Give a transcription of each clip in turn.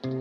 Hey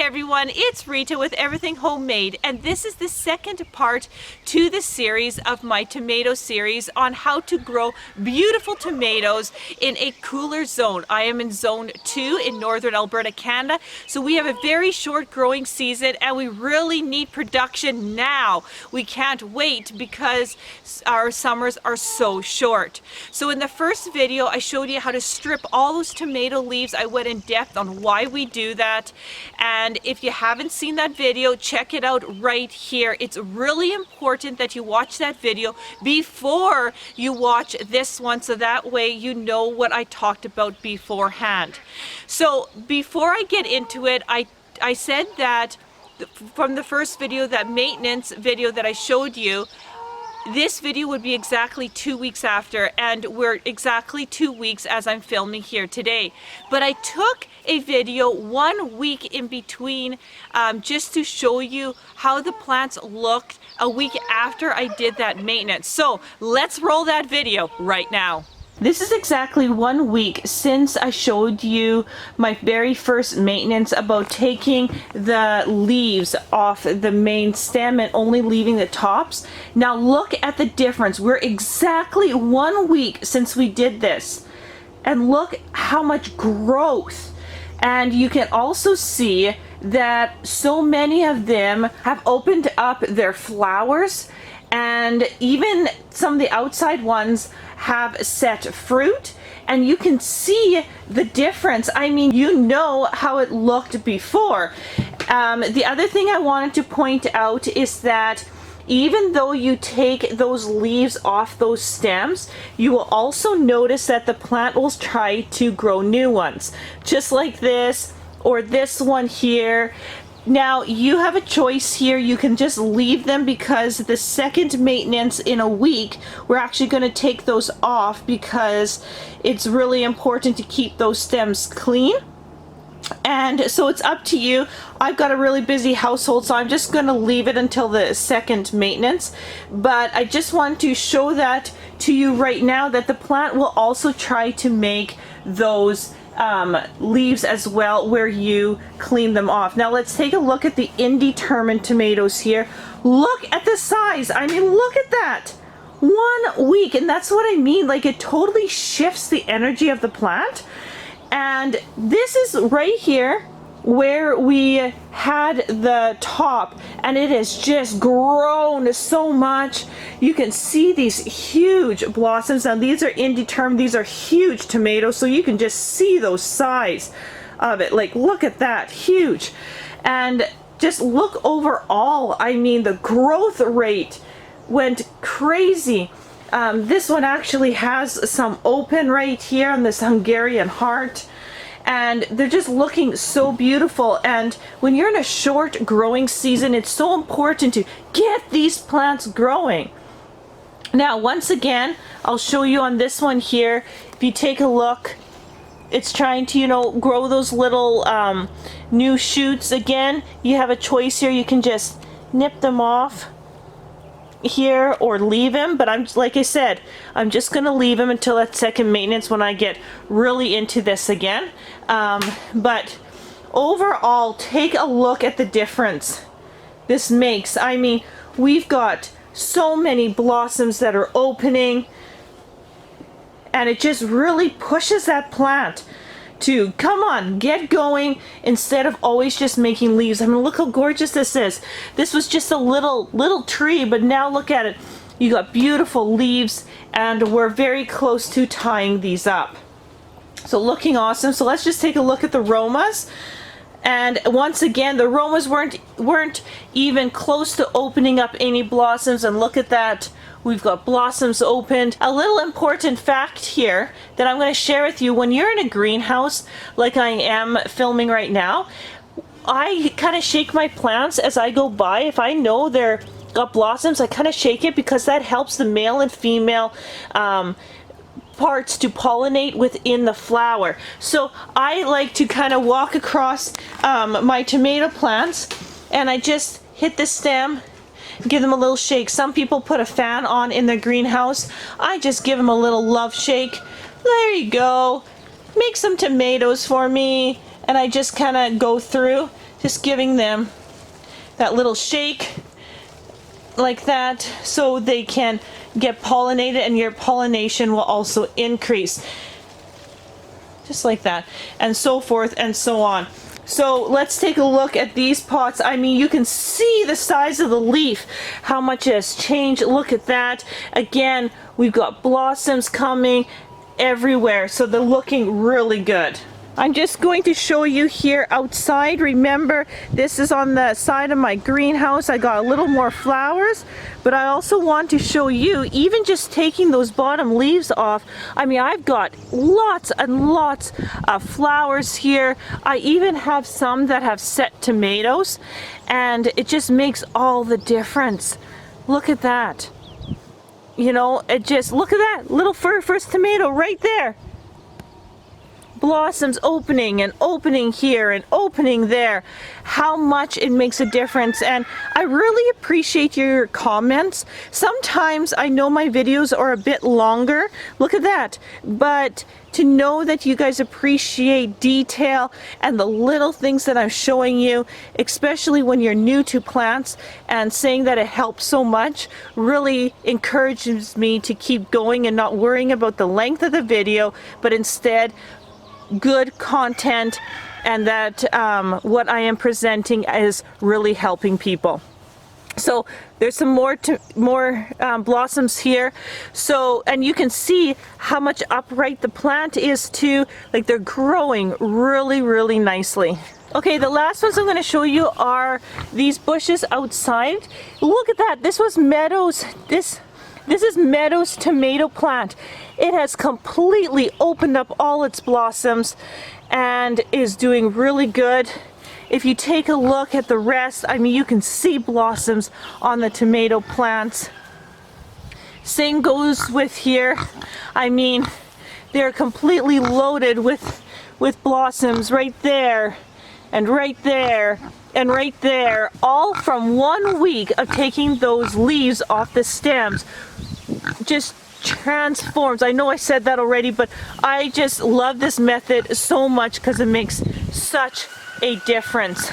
everyone, it's Rita with Everything Homemade, and this is the second part to the series of my tomato series on how to grow beautiful tomatoes in a cooler zone. I am in zone 2 in northern Alberta, Canada, so we have a very short growing season and we really need production now. We can't wait because our summers are so short. So in the first video I showed you how to strip all those tomato leaves. I went in depth on why we do that. And if you haven't seen that video, check it out right here. It's really important that you watch that video before you watch this one, so that way you know what I talked about beforehand. So before I get into it, I said that from the first video, that maintenance video that I showed you, this video would be exactly 2 weeks after, and we're exactly 2 weeks as I'm filming here today. But I took a video 1 week in between just to show you how the plants looked a week after I did that maintenance. So let's roll that video right now. This is exactly 1 week since I showed you my very first maintenance about taking the leaves off the main stem and only leaving the tops. Now look at the difference. We're exactly 1 week since we did this, and look how much growth. And you can also see that so many of them have opened up their flowers, and even some of the outside ones have set fruit, and you can see the difference. I mean, you know how it looked before. The other thing I wanted to point out is that even though you take those leaves off those stems, you will also notice that the plant will try to grow new ones, just like this or this one here. Now you have a choice here. You can just leave them, because the second maintenance in a week we're actually going to take those off because it's really important to keep those stems clean. And so it's up to you. I've got a really busy household, so I'm just going to leave it until the second maintenance. But I just want to show that to you right now, that the plant will also try to make those leaves as well where you clean them off. Now let's take a look at the indeterminate tomatoes here. Look at the size. I mean, look at that. 1 week, and that's what I mean. Like, it totally shifts the energy of the plant. And this is right here where we had the top, and it has just grown so much. You can see these huge blossoms. Now these are indeterminate, these are huge tomatoes, so you can just see those size of it. Like, look at that, huge. And just look overall. I mean, the growth rate went crazy. This one actually has some open right here on this Hungarian heart, and they're just looking so beautiful. And when you're in a short growing season, it's so important to get these plants growing. Now once again, I'll show you on this one here. If you take a look, it's trying to, you know, grow those little new shoots. Again, you have a choice here. You can just nip them off here or leave him, but I'm, like I said, I'm just gonna leave him until that second maintenance when I get really into this again. But overall, take a look at the difference this makes. I mean, we've got so many blossoms that are opening, and it just really pushes that plant to come on, get going, instead of always just making leaves. I mean, look how gorgeous this is. This was just a little tree, but now look at it. You got beautiful leaves, and we're very close to tying these up. So looking awesome. So let's just take a look at the Romas. And once again, the Romas weren't even close to opening up any blossoms, and look at that. We've got blossoms opened. A little important fact here that I'm going to share with you: when you're in a greenhouse like I am filming right now, I kind of shake my plants as I go by. If I know they're got blossoms, I kind of shake it, because that helps the male and female parts to pollinate within the flower. So I like to kind of walk across my tomato plants, and I just hit the stem give them a little shake. Some people put a fan on in their greenhouse. I just give them a little love shake. There you go. Make some tomatoes for me. And I just kind of go through, just giving them that little shake like that so they can get pollinated, and your pollination will also increase. Just like that, and so forth and so on. So let's take a look at these pots. I mean, you can see the size of the leaf, how much it has changed. Look at that. Again, we've got blossoms coming everywhere, so they're looking really good. I'm just going to show you here outside. Remember, this is on the side of my greenhouse. I got a little more flowers, but I also want to show you, even just taking those bottom leaves off, I mean, I've got lots and lots of flowers here. I even have some that have set tomatoes, and it just makes all the difference. Look at that. You know, it just, look at that little first tomato right there. Blossoms opening and opening here and opening there. How much it makes a difference. And I really appreciate your comments. Sometimes I know my videos are a bit longer. Look at that. But to know that you guys appreciate detail and the little things that I'm showing you, especially when you're new to plants, and saying that it helps so much, really encourages me to keep going and not worrying about the length of the video, but instead good content, and that what I am presenting is really helping people. So there's some more blossoms here. So, and you can see how much upright the plant is too. Like, they're growing really, really nicely. Okay, the last ones I'm going to show you are these bushes outside. Look at that. This was Meadows. This is Meadows tomato plant. It has completely opened up all its blossoms and is doing really good. If you take a look at the rest, I mean, you can see blossoms on the tomato plants. Same goes with here. I mean, they're completely loaded with blossoms right there and right there and right there, all from 1 week of taking those leaves off the stems. Just transforms. I know I said that already, but I just love this method so much because it makes such a difference.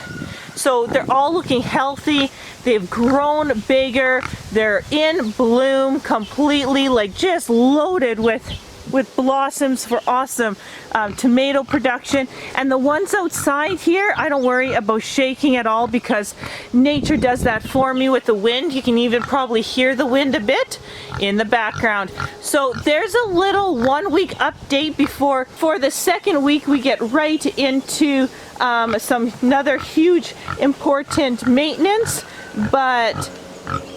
So they're all looking healthy. They've grown bigger. They're in bloom completely, like just loaded with blossoms for awesome tomato production. And the ones outside here, I don't worry about shaking at all because nature does that for me with the wind. You can even probably hear the wind a bit in the background. So there's a little 1 week update before, for the second week we get right into another huge important maintenance. But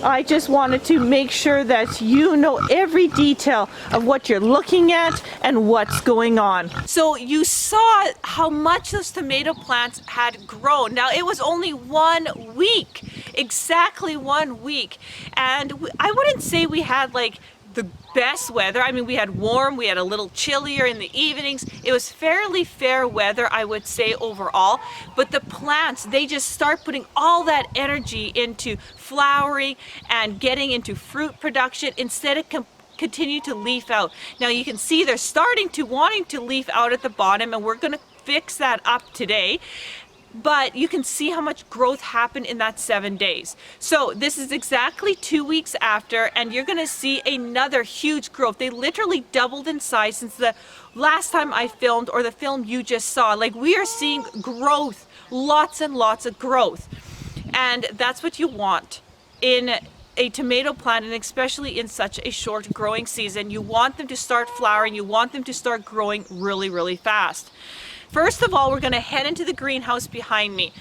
I just wanted to make sure that you know every detail of what you're looking at and what's going on. So you saw how much those tomato plants had grown. Now, it was only 1 week, exactly 1 week. And I wouldn't say we had like the best weather. I mean, we had warm, we had a little chillier in the evenings. It was fairly fair weather, I would say, overall. But the plants, they just start putting all that energy into flowering and getting into fruit production instead of continue to leaf out. Now you can see they're starting to wanting to leaf out at the bottom, and we're going to fix that up today. But you can see how much growth happened in that 7 days. So this is exactly 2 weeks after, and you're gonna see another huge growth. They literally doubled in size since the last time I filmed, or the film you just saw. Like, we are seeing growth, lots and lots of growth. And that's what you want in a tomato plant, and especially in such a short growing season. You want them to start flowering, you want them to start growing really, really fast. First of all, we're going to head into the greenhouse behind me.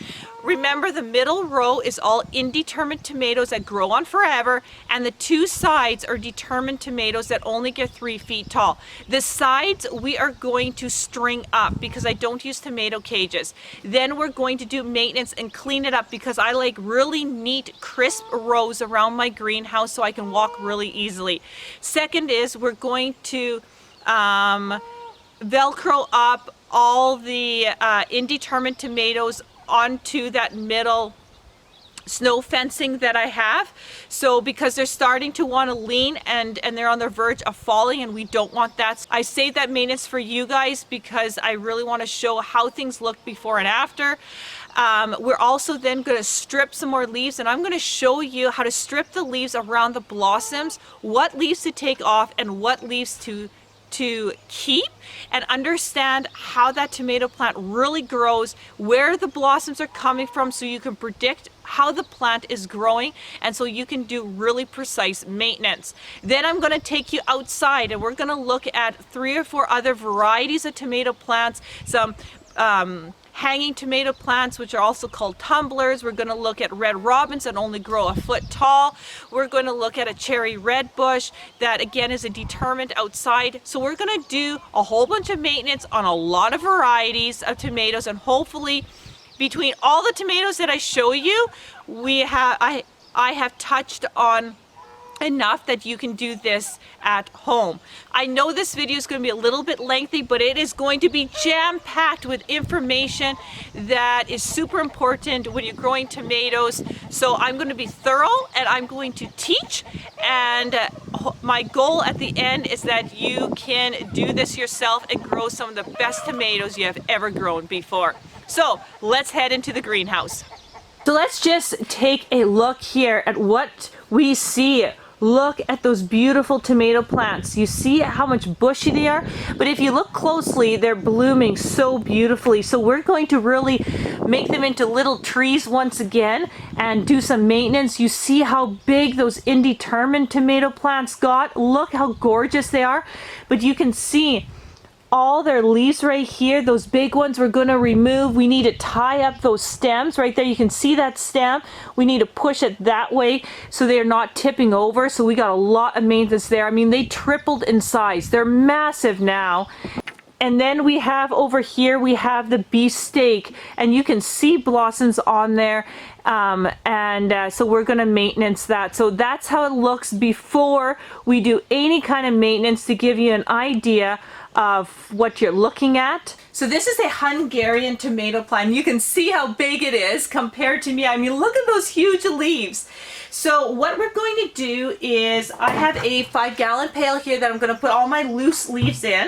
Remember, the middle row is all indeterminate tomatoes that grow on forever, and the two sides are determined tomatoes that only get 3 feet tall. The sides we are going to string up because I don't use tomato cages. Then we're going to do maintenance and clean it up because I like really neat, crisp rows around my greenhouse so I can walk really easily. Second is we're going to Velcro up all the indeterminate tomatoes onto that middle snow fencing that I have. So because they're starting to want to lean and they're on the verge of falling, and we don't want that. I save that maintenance for you guys because I really want to show how things look before and after. We're also then going to strip some more leaves, and I'm going to show you how to strip the leaves around the blossoms, what leaves to take off and what leaves to keep, and understand how that tomato plant really grows, where the blossoms are coming from, so you can predict how the plant is growing, and so you can do really precise maintenance. Then I'm going to take you outside and we're going to look at 3 or 4 other varieties of tomato plants, some hanging tomato plants, which are also called tumblers. We're going to look at red robins that only grow a foot tall. We're going to look at a cherry red bush that again is a determined outside. So we're going to do a whole bunch of maintenance on a lot of varieties of tomatoes, and hopefully between all the tomatoes that I show you, I have touched on enough that you can do this at home. I know this video is going to be a little bit lengthy, but it is going to be jam-packed with information that is super important when you're growing tomatoes. So I'm going to be thorough and I'm going to teach, and my goal at the end is that you can do this yourself and grow some of the best tomatoes you have ever grown before. So let's head into the greenhouse. So let's just take a look here at what we see. Look at those beautiful tomato plants. You see how much bushy they are, but if you look closely, they're blooming so beautifully. So we're going to really make them into little trees once again and do some maintenance. You see how big those indeterminate tomato plants got. Look how gorgeous they are. But you can see all their leaves right here. Those big ones we're going to remove. We need to tie up those stems right there. You can see that stem. We need to push it that way so they're not tipping over. So we got a lot of maintenance there. I mean, they tripled in size. They're massive now. And then we have over here, we have the beefsteak, and you can see blossoms on there. So we're going to maintenance that. So that's how it looks before we do any kind of maintenance, to give you an idea of what you're looking at. So this is a Hungarian tomato plant. You can see how big it is compared to me. I mean, look at those huge leaves. So what we're going to do is, I have a 5-gallon pail here that I'm going to put all my loose leaves in.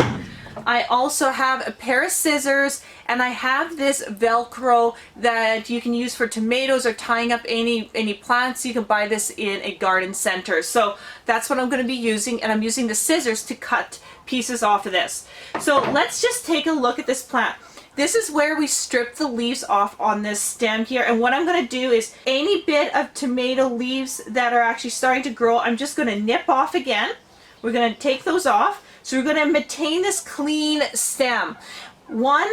I also have a pair of scissors, and I have this Velcro that you can use for tomatoes or tying up any plants. You can buy this in a garden center. So that's what I'm going to be using, and I'm using the scissors to cut pieces off of this. So let's just take a look at this plant. This is where we strip the leaves off on this stem here, and what I'm going to do is any bit of tomato leaves that are actually starting to grow, I'm just going to nip off again. We're going to take those off. So we're going to maintain this clean stem. One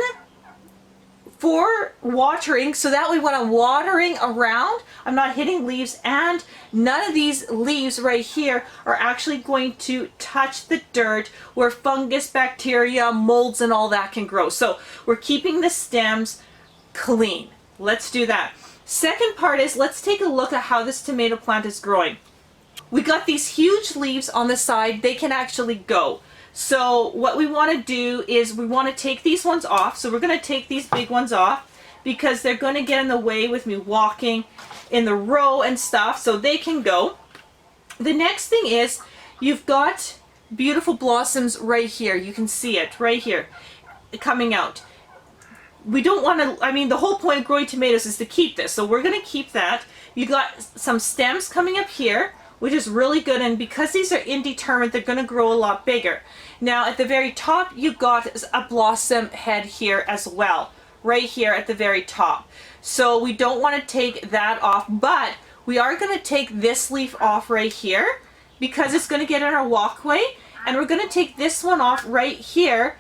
for watering, so that way when I'm watering around, I'm not hitting leaves, and none of these leaves right here are actually going to touch the dirt where fungus, bacteria, molds, and all that can grow. So we're keeping the stems clean. Let's do that. Second part is, let's take a look at how this tomato plant is growing. We got these huge leaves on the side. They can actually go. So what we want to do is we want to take these ones off. So we're going to take these big ones off because they're going to get in the way with me walking in the row and stuff, so they can go. The next thing is, you've got beautiful blossoms right here. You can see it right here coming out. We don't want to, I mean, the whole point of growing tomatoes is to keep this. So we're going to keep that. You got some stems coming up here, which is really good, and because these are indeterminate, they're going to grow a lot bigger. Now at the very top, you got a blossom head here as well, right here at the very top. So we don't want to take that off, but we are going to take this leaf off right here because it's going to get in our walkway, and we're going to take this one off right here,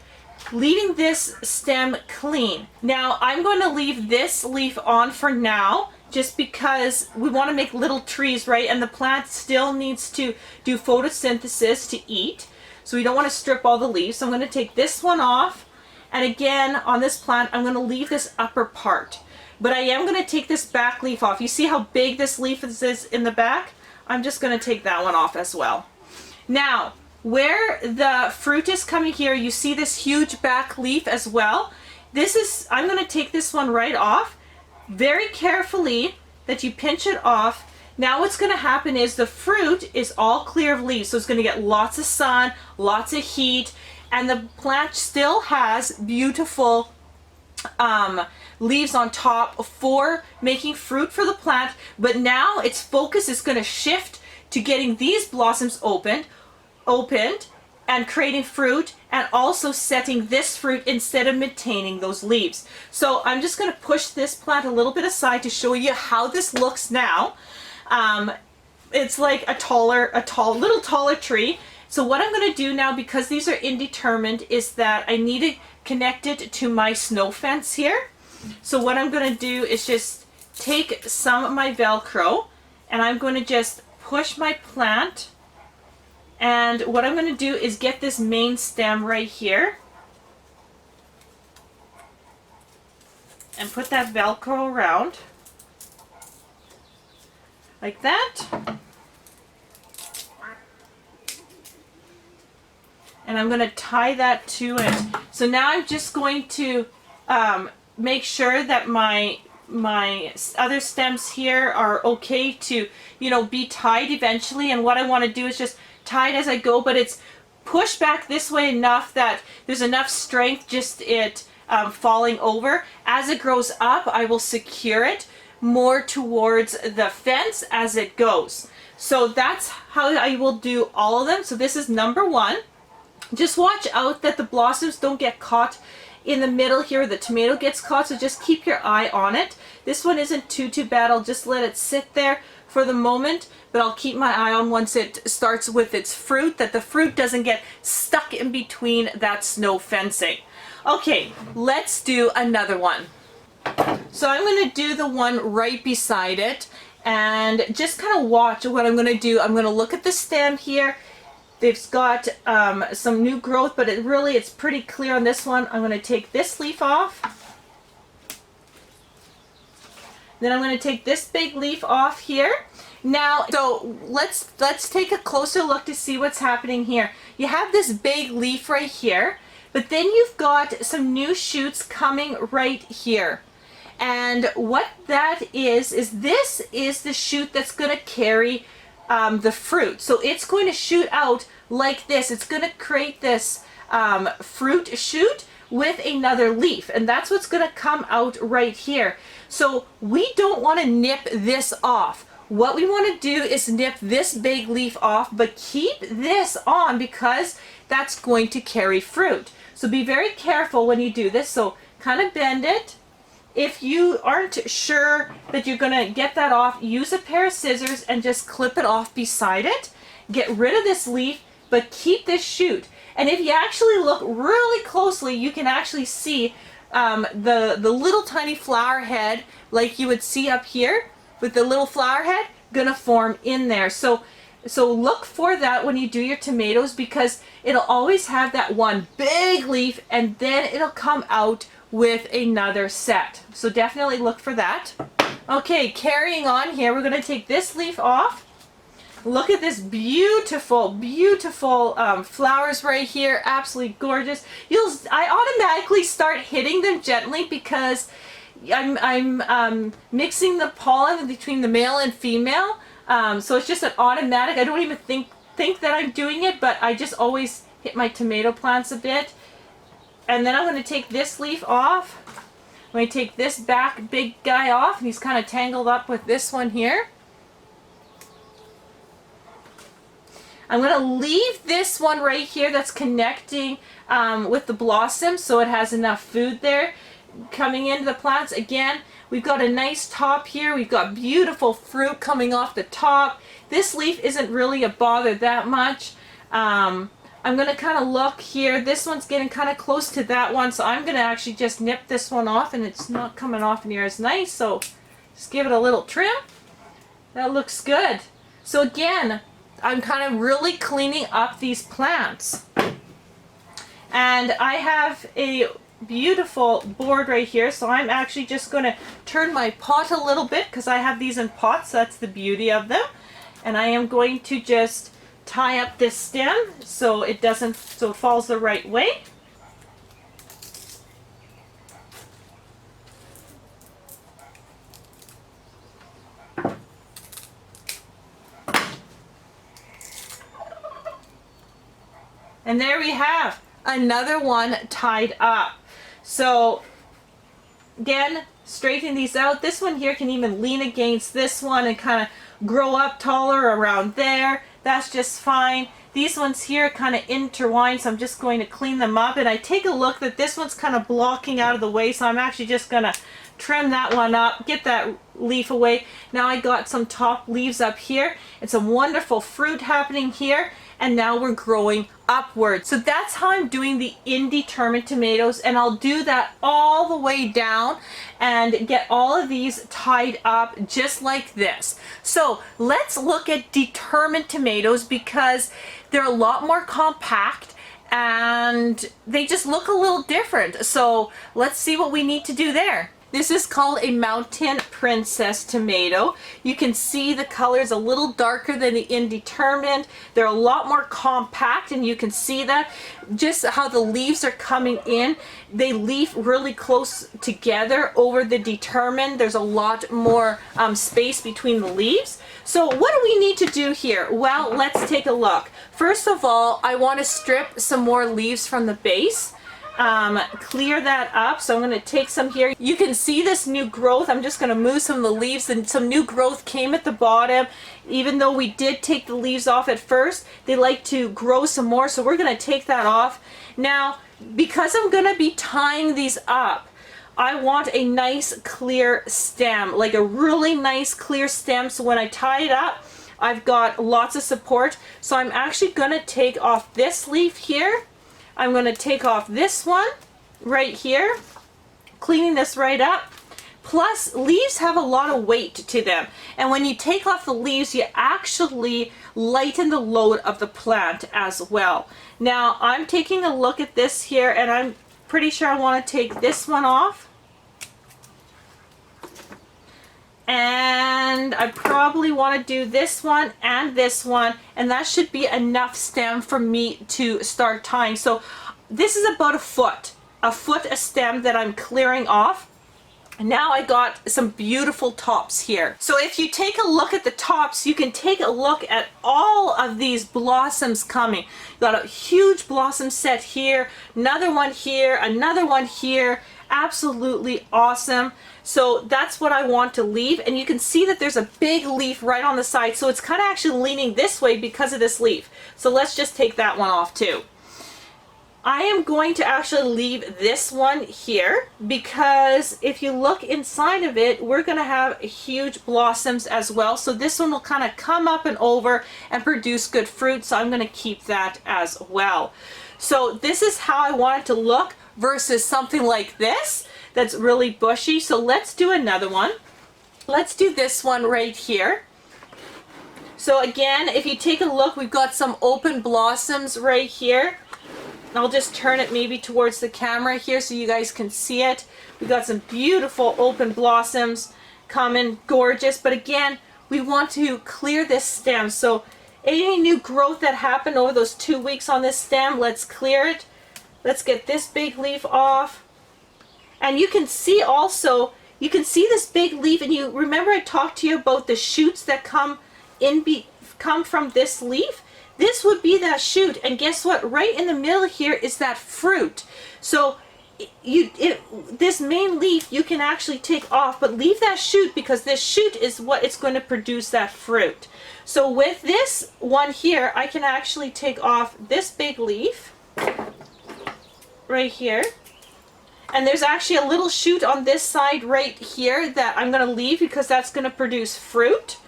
leaving this stem clean. Now I'm going to leave this leaf on for now, just because we want to make little trees, right? And the plant still needs to do photosynthesis to eat. So we don't want to strip all the leaves. So I'm going to take this one off. And again, on this plant, I'm going to leave this upper part. But I am going to take this back leaf off. You see how big this leaf is in the back? I'm just going to take that one off as well. Now, where the fruit is coming here, you see this huge back leaf as well. I'm going to take this one right off very carefully. that you pinch it off, now what's going to happen is the fruit is all clear of leaves, so it's going to get lots of sun, lots of heat, and the plant still has beautiful leaves on top for making fruit for the plant, but now its focus is going to shift to getting these blossoms opened and creating fruit, and also setting this fruit instead of maintaining those leaves. So I'm just going to push this plant a little bit aside to show you how this looks now. It's like a little taller tree. So what I'm going to do now, because these are indeterminate, is that I need to connect it to my snow fence here. So what I'm going to do is just take some of my Velcro, and I'm going to just push my plant. And what I'm going to do is get this main stem right here and put that Velcro around like that. And I'm going to tie that to it. So now I'm just going to make sure that my other stems here are okay to, be tied eventually. And what I want to do is just tie it as I go, but it's pushed back this way enough that there's enough strength just it falling over. As it grows up, I will secure it more towards the fence as it goes. So that's how I will do all of them. So this is number one. Just watch out that the blossoms don't get caught in the middle here. The tomato gets caught, so just keep your eye on it. This one isn't too bad. I'll just let it sit there for the moment, but I'll keep my eye on once it starts with its fruit, that the fruit doesn't get stuck in between that snow fencing. Okay, let's do another one. So I'm going to do the one right beside it, and just kind of watch what I'm going to do. I'm going to look at the stem here. They've got some new growth, but it's pretty clear on this one. I'm going to take this leaf off. Then I'm going to take this big leaf off here. Now, so let's take a closer look to see what's happening here. You have this big leaf right here, but then you've got some new shoots coming right here. And what that is this is the shoot that's going to carry the fruit. So it's going to shoot out like this. It's going to create this fruit shoot with another leaf, and that's what's going to come out right here. So we don't want to nip this off. What we want to do is nip this big leaf off, but keep this on because that's going to carry fruit. So be very careful when you do this. So kind of bend it. If you aren't sure that you're going to get that off, use a pair of scissors and just clip it off beside it. Get rid of this leaf, but keep this shoot. And if you actually look really closely, you can actually see the little tiny flower head, like you would see up here with the little flower head, gonna form in there. So look for that when you do your tomatoes, because it'll always have that one big leaf and then it'll come out with another set. So definitely look for that. Okay, carrying on here, we're gonna take this leaf off. Look at this beautiful flowers right here, absolutely gorgeous. I automatically start hitting them gently because I'm mixing the pollen between the male and female. So it's just an automatic. I don't even think that I'm doing it, but I just always hit my tomato plants a bit. And then I'm going to take this leaf off. I'm going to take this back big guy off, and he's kind of tangled up with this one here. I'm going to leave this one right here that's connecting with the blossom, so it has enough food there coming into the plants. Again, we've got a nice top here. We've got beautiful fruit coming off the top. This leaf isn't really a bother that much. I'm going to kind of look here. This one's getting kind of close to that one, so I'm going to actually just nip this one off, and it's not coming off near as nice, so just give it a little trim. That looks good. So again, I'm kind of really cleaning up these plants. And I have a beautiful board right here, so I'm actually just going to turn my pot a little bit because I have these in pots. That's the beauty of them. And I am going to just tie up this stem so it falls the right way. And there we have another one tied up. So again, straightening these out. This one here can even lean against this one and kind of grow up taller around there. That's just fine. These ones here kind of intertwine, so I'm just going to clean them up. And I take a look that this one's kind of blocking out of the way, so I'm actually just going to trim that one up, get that leaf away. Now I got some top leaves up here and some wonderful fruit happening here, and now we're growing upwards. So that's how I'm doing the indeterminate tomatoes, and I'll do that all the way down and get all of these tied up just like this. So let's look at determined tomatoes because they're a lot more compact and they just look a little different. So let's see what we need to do there. This is called a Mountain Princess tomato. You can see the color is a little darker than the indeterminate. They're a lot more compact, and you can see that just how the leaves are coming in. They leaf really close together over the determined. There's a lot more space between the leaves. So what do we need to do here? Well, let's take a look. First of all, I want to strip some more leaves from the base. Clear that up. So I'm going to take some here. You can see this new growth. I'm just going to move some of the leaves, and some new growth came at the bottom. Even though we did take the leaves off at first, they like to grow some more, so we're going to take that off. Now, because I'm going to be tying these up, I want a nice clear stem, like a really nice clear stem, so when I tie it up, I've got lots of support. So I'm actually going to take off this leaf here. I'm going to take off this one right here, cleaning this right up. Plus, leaves have a lot of weight to them. And when you take off the leaves, you actually lighten the load of the plant as well. Now, I'm taking a look at this here, and I'm pretty sure I want to take this one off. And I probably want to do this one, and that should be enough stem for me to start tying. So this is about a foot a stem that I'm clearing off. Now I got some beautiful tops here. So if you take a look at the tops, you can take a look at all of these blossoms coming. You got a huge blossom set here, another one here, another one here. Absolutely awesome. So that's what I want to leave, and you can see that there's a big leaf right on the side, so it's kind of actually leaning this way because of this leaf. So let's just take that one off too. I am going to actually leave this one here because if you look inside of it, we're going to have huge blossoms as well. So this one will kind of come up and over and produce good fruit, so I'm going to keep that as well. So this is how I want it to look versus something like this that's really bushy. So let's do another one. Let's do this one right here. So again, if you take a look, we've got some open blossoms right here. I'll just turn it maybe towards the camera here so you guys can see it. We've got some beautiful open blossoms coming, gorgeous. But again, we want to clear this stem. So any new growth that happened over those 2 weeks on this stem, let's clear it. Let's get this big leaf off. And you can see also, you can see this big leaf, and you remember I talked to you about the shoots that come from this leaf? This would be that shoot, and guess what? Right in the middle here is that fruit. So this main leaf you can actually take off, but leave that shoot because this shoot is what it's going to produce that fruit. So with this one here, I can actually take off this big leaf right here. And there's actually a little shoot on this side right here that I'm going to leave because that's going to produce fruit.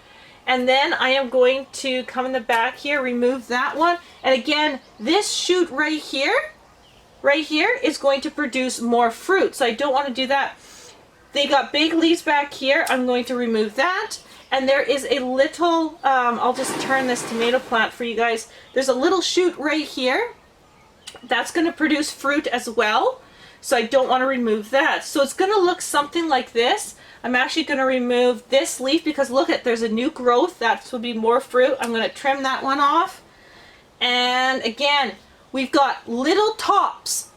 And then I am going to come in the back here, remove that one. And again, this shoot right here is going to produce more fruit. So I don't want to do that. They got big leaves back here. I'm going to remove that. And there is a little, I'll just turn this tomato plant for you guys. There's a little shoot right here. That's going to produce fruit as well. So I don't want to remove that. So it's going to look something like this. I'm actually going to remove this leaf because look at, there's a new growth. That will be more fruit. I'm going to trim that one off. And again, we've got little tops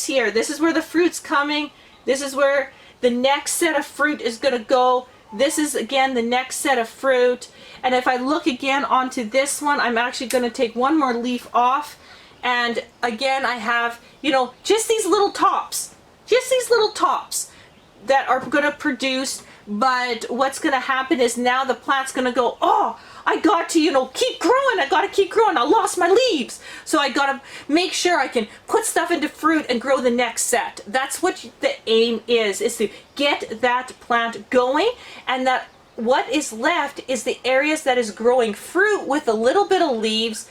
here. This is where the fruit's coming. This is where the next set of fruit is going to go. This is again the next set of fruit. And if I look again onto this one, I'm actually going to take one more leaf off. And again, I have, you know, just these little tops, that are going to produce. But what's going to happen is now the plant's going to go, oh, I got to, you know, keep growing. I got to keep growing. I lost my leaves. So I got to make sure I can put stuff into fruit and grow the next set. That's what the aim is to get that plant going, and that what is left is the areas that is growing fruit with a little bit of leaves.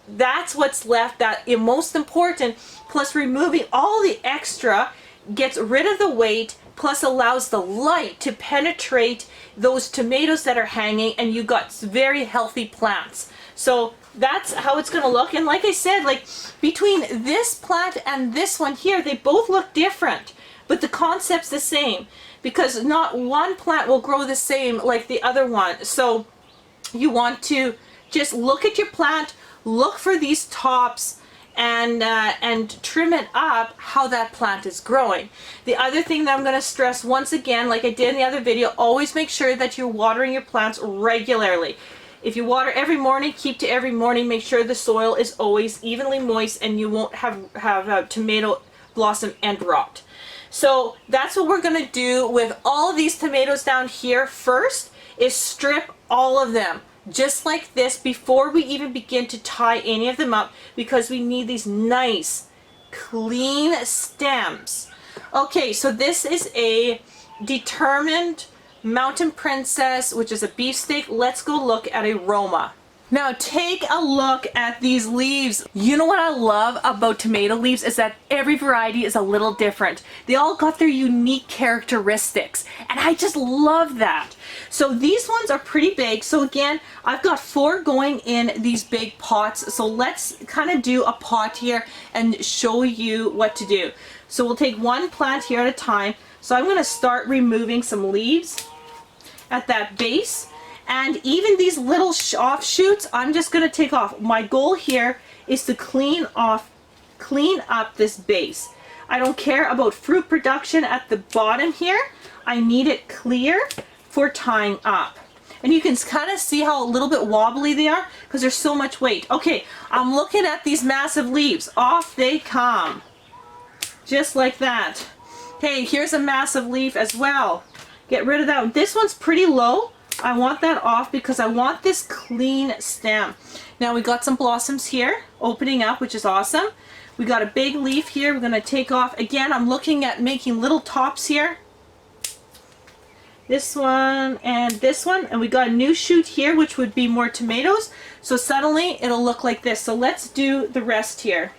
That's what's left, that is most important, plus removing all the extra gets rid of the weight, plus allows the light to penetrate those tomatoes that are hanging, and you got very healthy plants. So that's how it's going to look. And like I said, like between this plant and this one here, they both look different, but the concept's the same, because not one plant will grow the same like the other one. So you want to just look at your plant, look for these tops, and trim it up how that plant is growing. The other thing that I'm going to stress once again, like I did in the other video, always make sure that you're watering your plants regularly. If you water every morning, keep to every morning. Make sure the soil is always evenly moist, and you won't have tomato blossom end rot. So that's what we're going to do with all of these tomatoes down here. First is strip all of them, just like this, before we even begin to tie any of them up, because we need these nice clean stems. Okay, so this is a determined Mountain Princess, which is a beefsteak. Let's go look at aroma. Now take a look at these leaves. You know what I love about tomato leaves is that every variety is a little different. They all got their unique characteristics, and I just love that. So these ones are pretty big. So again, I've got 4 going in these big pots. So let's kind of do a pot here and show you what to do. So we'll take one plant here at a time. So I'm going to start removing some leaves at that base. And even these little offshoots, I'm just going to take off. My goal here is to clean up this base. I don't care about fruit production at the bottom here. I need it clear for tying up. And you can kind of see how a little bit wobbly they are because there's so much weight. Okay, I'm looking at these massive leaves. Off they come. Just like that. Okay, here's a massive leaf as well. Get rid of that one. This one's pretty low. I want that off because I want this clean stem. Now we got some blossoms here opening up, which is awesome. We got a big leaf here we're going to take off. Again, I'm looking at making little tops here. This one and this one. And we got a new shoot here, which would be more tomatoes. So suddenly it'll look like this. So let's do the rest here.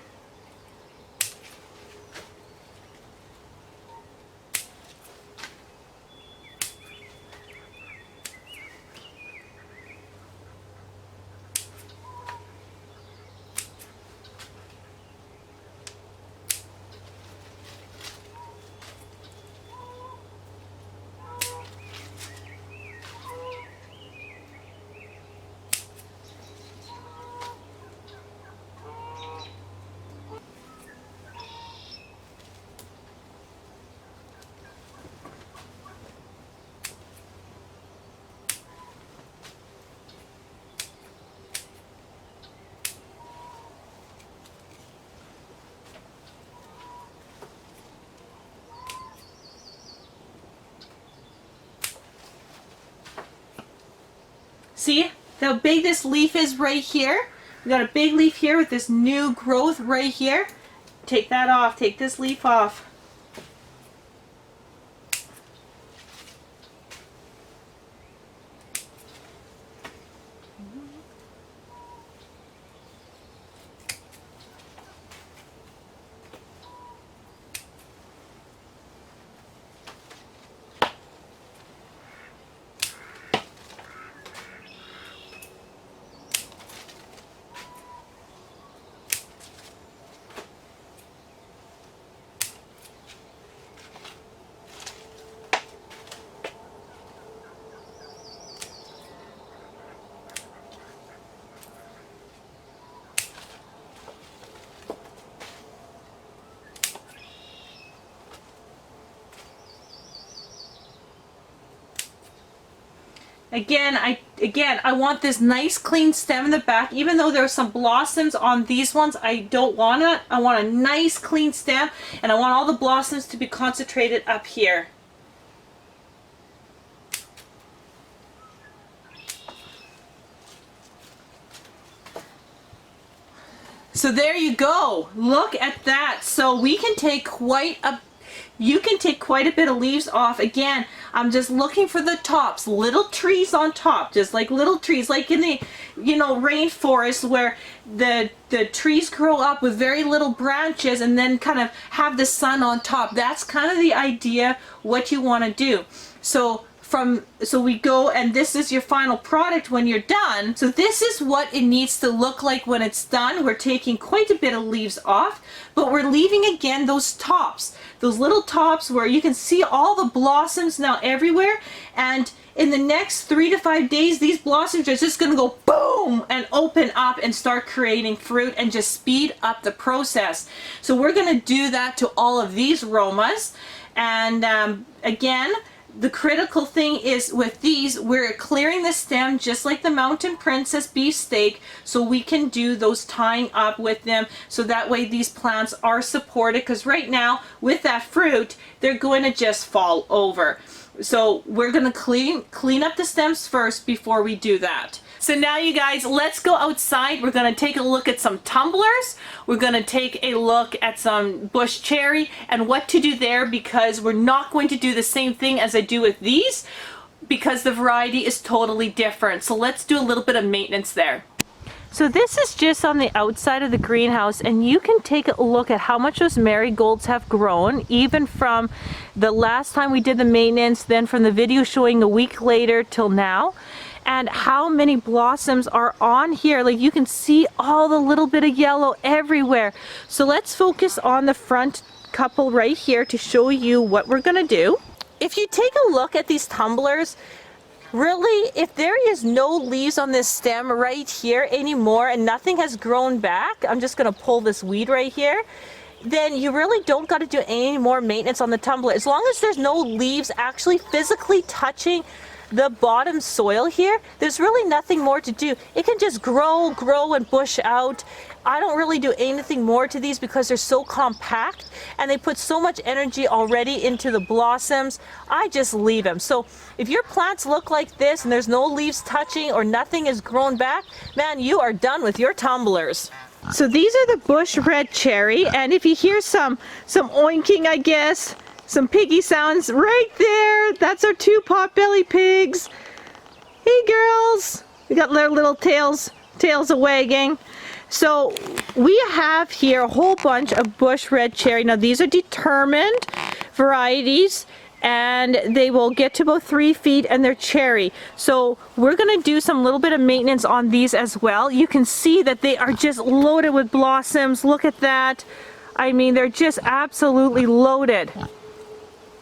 See how big this leaf is right here? We got a big leaf here with this new growth right here. Take that off, take this leaf off. Again, again, I want this nice clean stem in the back. Even though there are some blossoms on these ones, I don't want it. I want a nice clean stem, and I want all the blossoms to be concentrated up here. So there you go. Look at that. So we can take you can take quite a bit of leaves off. Again, I'm just looking for the tops, little trees on top, just like little trees, like in the, rainforest where the trees grow up with very little branches and then kind of have the sun on top. That's kind of the idea, what you want to do. So we go, and this is your final product when you're done. So this is what it needs to look like when it's done. We're taking quite a bit of leaves off, but we're leaving again those tops, those little tops where you can see all the blossoms now everywhere. And in the next 3 to 5 days, these blossoms are just going to go boom and open up and start creating fruit and just speed up the process. So we're going to do that to all of these romas. And again, the critical thing is with these, we're clearing the stem just like the Mountain Princess beefsteak, so we can do those tying up with them, so that way these plants are supported, because right now with that fruit, they're going to just fall over. So we're going to clean up the stems first before we do that. So now you guys, let's go outside. We're going to take a look at some tumblers. We're going to take a look at some bush cherry and what to do there, because we're not going to do the same thing as I do with these, because the variety is totally different. So let's do a little bit of maintenance there. So this is just on the outside of the greenhouse, and you can take a look at how much those marigolds have grown, even from the last time we did the maintenance, then from the video showing a week later till now. And how many blossoms are on here. Like, you can see all the little bit of yellow everywhere. So let's focus on the front couple right here to show you what we're gonna do. If you take a look at these tumblers, really, if there is no leaves on this stem right here anymore and nothing has grown back, I'm just gonna pull this weed right here, then you really don't got to do any more maintenance on the tumbler. As long as there's no leaves actually physically touching the bottom soil here, there's really nothing more to do. It can just grow and bush out. I don't really do anything more to these because they're so compact and they put so much energy already into the blossoms. I just leave them. So if your plants look like this and there's no leaves touching or nothing is grown back, man, you are done with your tumblers. So these are the bush red cherry, and if you hear some oinking, I guess, some piggy sounds right there, that's our 2 potbelly pigs. Hey girls, we got their little tails a wagging. So we have here a whole bunch of bush red cherry. Now these are determined varieties, and they will get to about 3 feet, and they're cherry. So we're going to do some little bit of maintenance on these as well. You can see that they are just loaded with blossoms. Look at that. I mean, they're just absolutely loaded.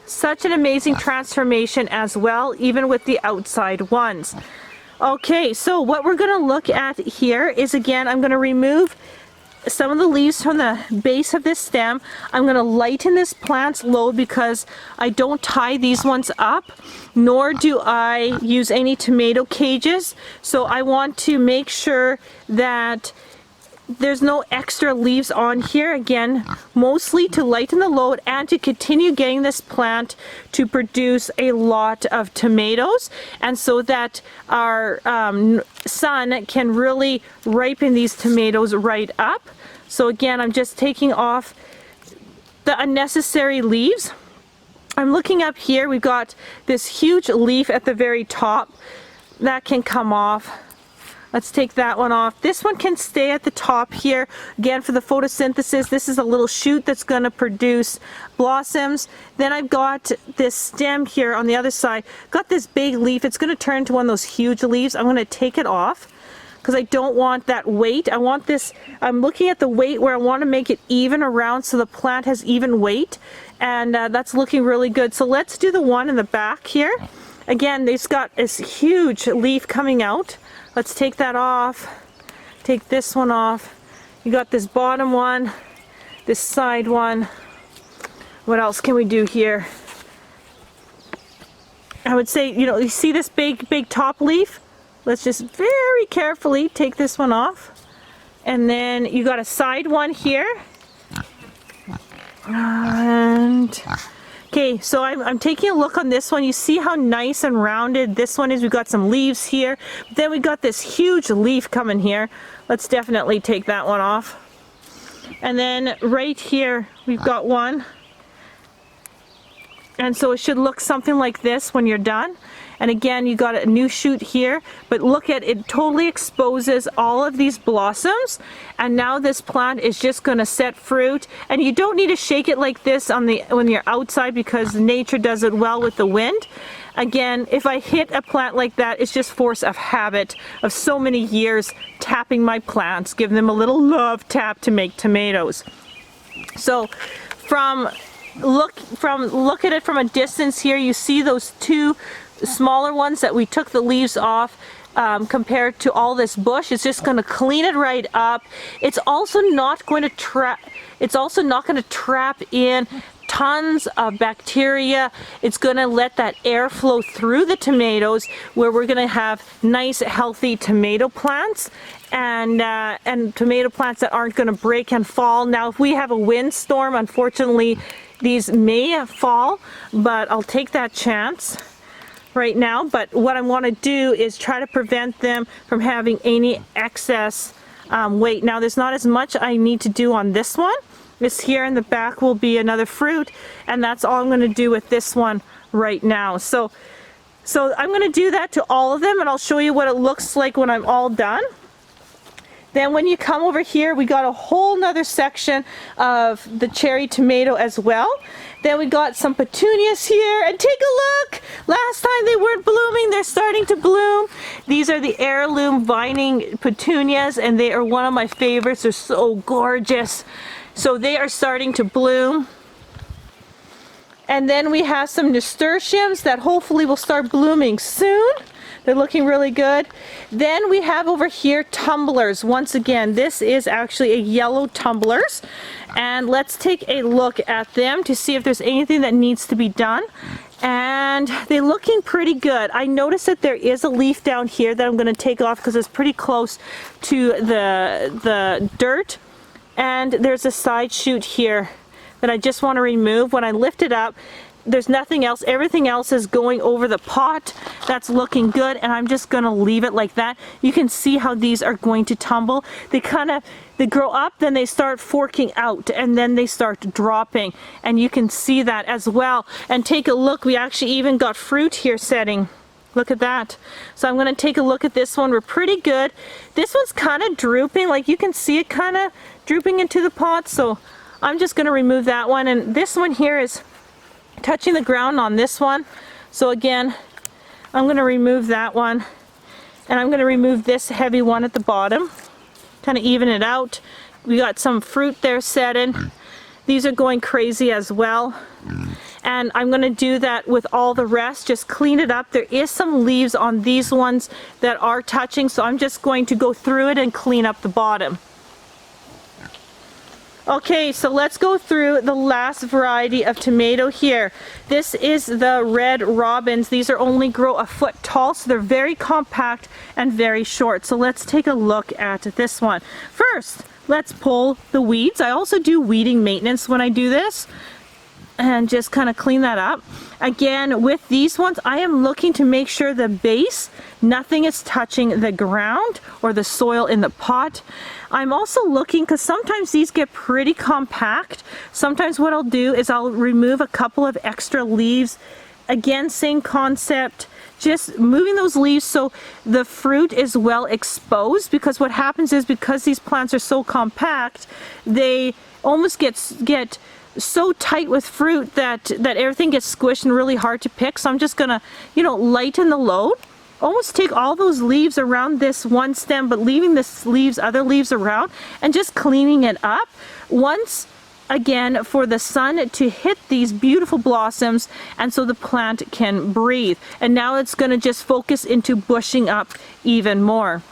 Such an amazing transformation as well, even with the outside ones. Okay, so what we're going to look at here is, again, I'm going to remove some of the leaves from the base of this stem. I'm going to lighten this plant's load because I don't tie these ones up, nor do I use any tomato cages. So I want to make sure that there's no extra leaves on here, again, mostly to lighten the load and to continue getting this plant to produce a lot of tomatoes, and so that our sun can really ripen these tomatoes right up. So again, I'm just taking off the unnecessary leaves. I'm looking up here, we've got this huge leaf at the very top that can come off. Let's take that one off. This one can stay at the top here. Again, for the photosynthesis, this is a little shoot that's going to produce blossoms. Then I've got this stem here on the other side. Got this big leaf. It's going to turn into one of those huge leaves. I'm going to take it off because I don't want that weight. I want this, I'm looking at the weight where I want to make it even around so the plant has even weight. And that's looking really good. So let's do the one in the back here. Again, it's got this huge leaf coming out. Let's take that off. Take this one off. You got this bottom one, this side one. What else can we do here? I would say, you know, you see this big top leaf? let's just very carefully take this one off. And then you got a side one here. And okay, so I'm taking a look on this one. You see how nice and rounded this one is? We've got some leaves here. Then we got this huge leaf coming here. Let's definitely take that one off. And then right here, we've got one. And so it should look something like this when you're done. And again, you got a new shoot here, but look at it, totally exposes all of these blossoms. And now this plant is just gonna set fruit. And you don't need to shake it like this when you're outside, because nature does it well with the wind. Again, if I hit a plant like that, it's just force of habit of so many years tapping my plants, giving them a little love tap to make tomatoes. So look at it from a distance here, you see those two smaller ones that we took the leaves off. Compared to all this bush, it's just going to clean it right up. It's also not going to trap in tons of bacteria. It's going to let that air flow through the tomatoes, where we're going to have nice healthy tomato plants and tomato plants that aren't going to break and fall. Now if we have a windstorm, unfortunately these may fall, but I'll take that chance right now. But what I want to do is try to prevent them from having any excess weight. Now there's not as much I need to do on this one. This here in the back will be another fruit, and that's all I'm going to do with this one right now. So I'm going to do that to all of them, and I'll show you what it looks like when I'm all done. Then when you come over here, we got a whole nother section of the cherry tomato as well. Then we got some petunias here, and take a look! Last time they weren't blooming, they're starting to bloom. These are the heirloom vining petunias, and they are one of my favorites. They're so gorgeous. So they are starting to bloom. And then we have some nasturtiums that hopefully will start blooming soon. They're looking really good. Then we have over here tumblers. Once again, this is actually a yellow tumblers. And let's take a look at them to see if there's anything that needs to be done. And they're looking pretty good. I noticed that there is a leaf down here that I'm going to take off because it's pretty close to the dirt. And there's a side shoot here that I just want to remove. When I lift it up, there's nothing else. Everything else is going over the pot. That's looking good, and I'm just going to leave it like that. You can see how these are going to tumble. They grow up, then they start forking out, and then they start dropping, and you can see that as well. And take a look, we actually even got fruit here setting. Look at that. So I'm going to take a look at this one. We're pretty good. This one's kind of drooping, like you can see it kind of drooping into the pot, so I'm just going to remove that one. And this one here is touching the ground on this one. So again, I'm going to remove that one, and I'm going to remove this heavy one at the bottom, kind of even it out. We got some fruit there setting. These are going crazy as well. And I'm going to do that with all the rest, just clean it up. There is some leaves on these ones that are touching, so I'm just going to go through it and clean up the bottom. Okay, so let's go through the last variety of tomato here. This is the Red Robins. These are only grow a foot tall, so they're very compact and very short. So let's take a look at this one. First, let's pull the weeds. I also do weeding maintenance when I do this, and just kind of clean that up. Again, with these ones, I am looking to make sure the base, nothing is touching the ground or the soil in the pot. I'm also looking, because sometimes these get pretty compact. Sometimes what I'll do is I'll remove a couple of extra leaves. Again, same concept, just moving those leaves so the fruit is well exposed, because what happens is, because these plants are so compact, they almost get so tight with fruit that everything gets squished and really hard to pick. So I'm just gonna, lighten the load. Almost take all those leaves around this one stem, but leaving the other leaves around, and just cleaning it up. Once again, for the sun to hit these beautiful blossoms, and so the plant can breathe. And now it's going to just focus into bushing up even more.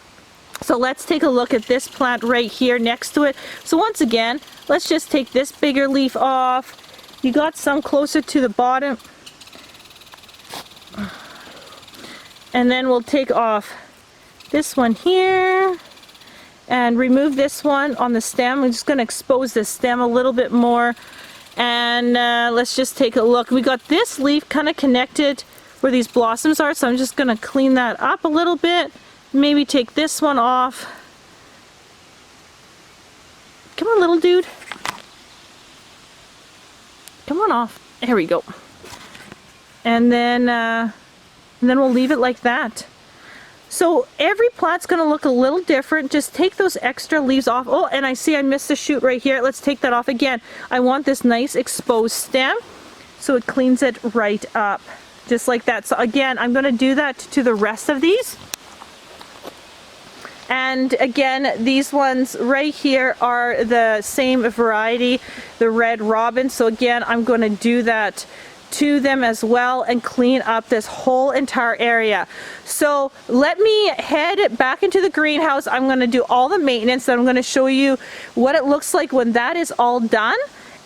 So let's take a look at this plant right here next to it. So once again, let's just take this bigger leaf off. You got some closer to the bottom. And then we'll take off this one here and remove this one on the stem. I'm just going to expose the stem a little bit more. And let's just take a look. We got this leaf kind of connected where these blossoms are, so I'm just going to clean that up a little bit. Maybe take this one off. Come on, little dude. Come on off. There we go. And then we'll leave it like that. So every plant's going to look a little different. Just take those extra leaves off. Oh, and I see I missed a shoot right here. Let's take that off again. I want this nice exposed stem, so it cleans it right up. Just like that. So again, I'm going to do that to the rest of these. And again, these ones right here are the same variety, the red robin. So again, I'm going to do that to them as well and clean up this whole entire area. So let me head back into the greenhouse. I'm going to do all the maintenance, and I'm going to show you what it looks like when that is all done.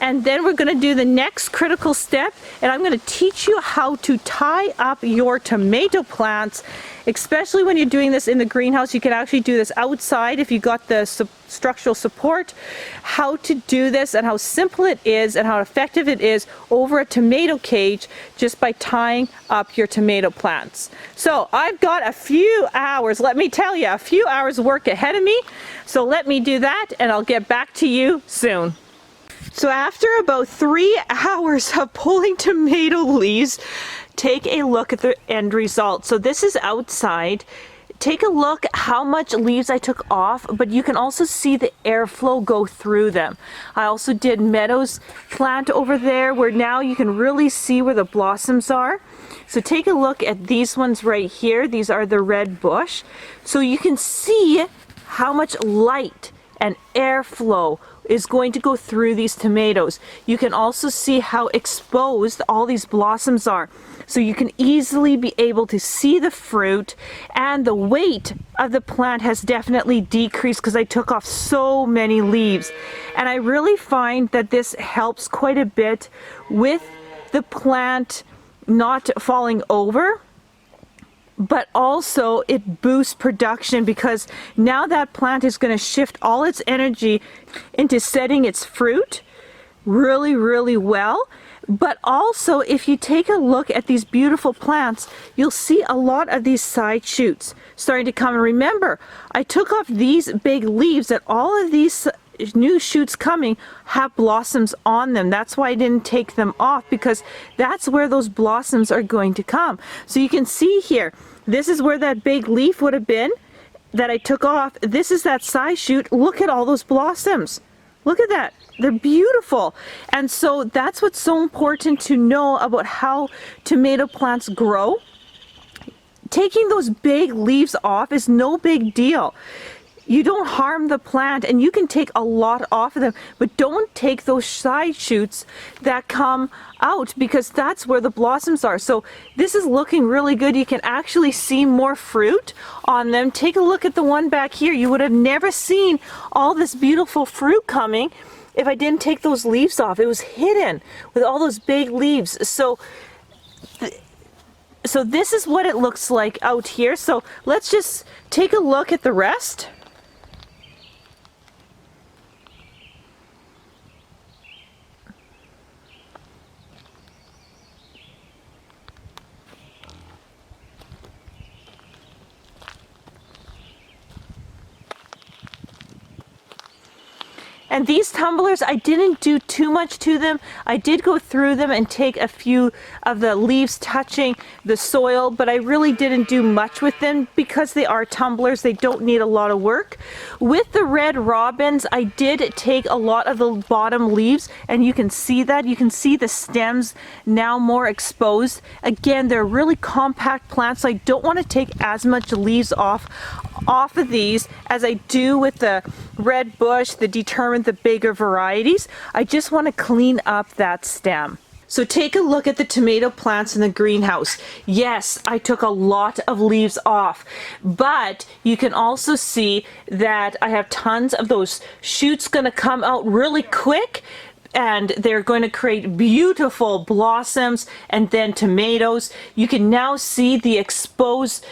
And then we're going to do the next critical step, and I'm going to teach you how to tie up your tomato plants, especially when you're doing this in the greenhouse. You can actually do this outside if you got the structural support. How to do this and how simple it is and how effective it is over a tomato cage just by tying up your tomato plants. So I've got a few hours, let me tell you, a few hours work ahead of me. So let me do that and I'll get back to you soon. So after about 3 hours of pulling tomato leaves, take a look at the end result. So this is outside. Take a look how much leaves I took off, but you can also see the airflow go through them. I also did meadows plant over there where now you can really see where the blossoms are. So take a look at these ones right here. These are the red bush. So you can see how much light and airflow is going to go through these tomatoes. You can also see how exposed all these blossoms are. So you can easily be able to see the fruit, and the weight of the plant has definitely decreased because I took off so many leaves. And I really find that this helps quite a bit with the plant not falling over, but also it boosts production because now that plant is going to shift all its energy into setting its fruit really, really well. But also, if you take a look at these beautiful plants, you'll see a lot of these side shoots starting to come. And remember, I took off these big leaves, and all of these new shoots coming have blossoms on them. That's why I didn't take them off, because that's where those blossoms are going to come. So you can see here, this is where that big leaf would have been that I took off. This is that side shoot. Look at all those blossoms. Look at that. They're beautiful. And so that's what's so important to know about how tomato plants grow. Taking those big leaves off is no big deal. You don't harm the plant, and you can take a lot off of them, but don't take those side shoots that come out, because that's where the blossoms are. So this is looking really good. You can actually see more fruit on them. Take a look at the one back here. You would have never seen all this beautiful fruit coming if I didn't take those leaves off. It was hidden with all those big leaves. So this is what it looks like out here. So let's just take a look at the rest. And these tumblers, I didn't do too much to them. I did go through them and take a few of the leaves touching the soil, but I really didn't do much with them because they are tumblers. They don't need a lot of work. With the red robins, I did take a lot of the bottom leaves, and you can see that. You can see the stems now more exposed. Again, they're really compact plants, so I don't want to take as much leaves off of these as I do with the red bush, the determined, the bigger varieties. I just want to clean up that stem. So take a look at the tomato plants in the greenhouse. Yes, I took a lot of leaves off, but you can also see that I have tons of those shoots going to come out really quick and they're going to create beautiful blossoms and then tomatoes. You can now see the exposed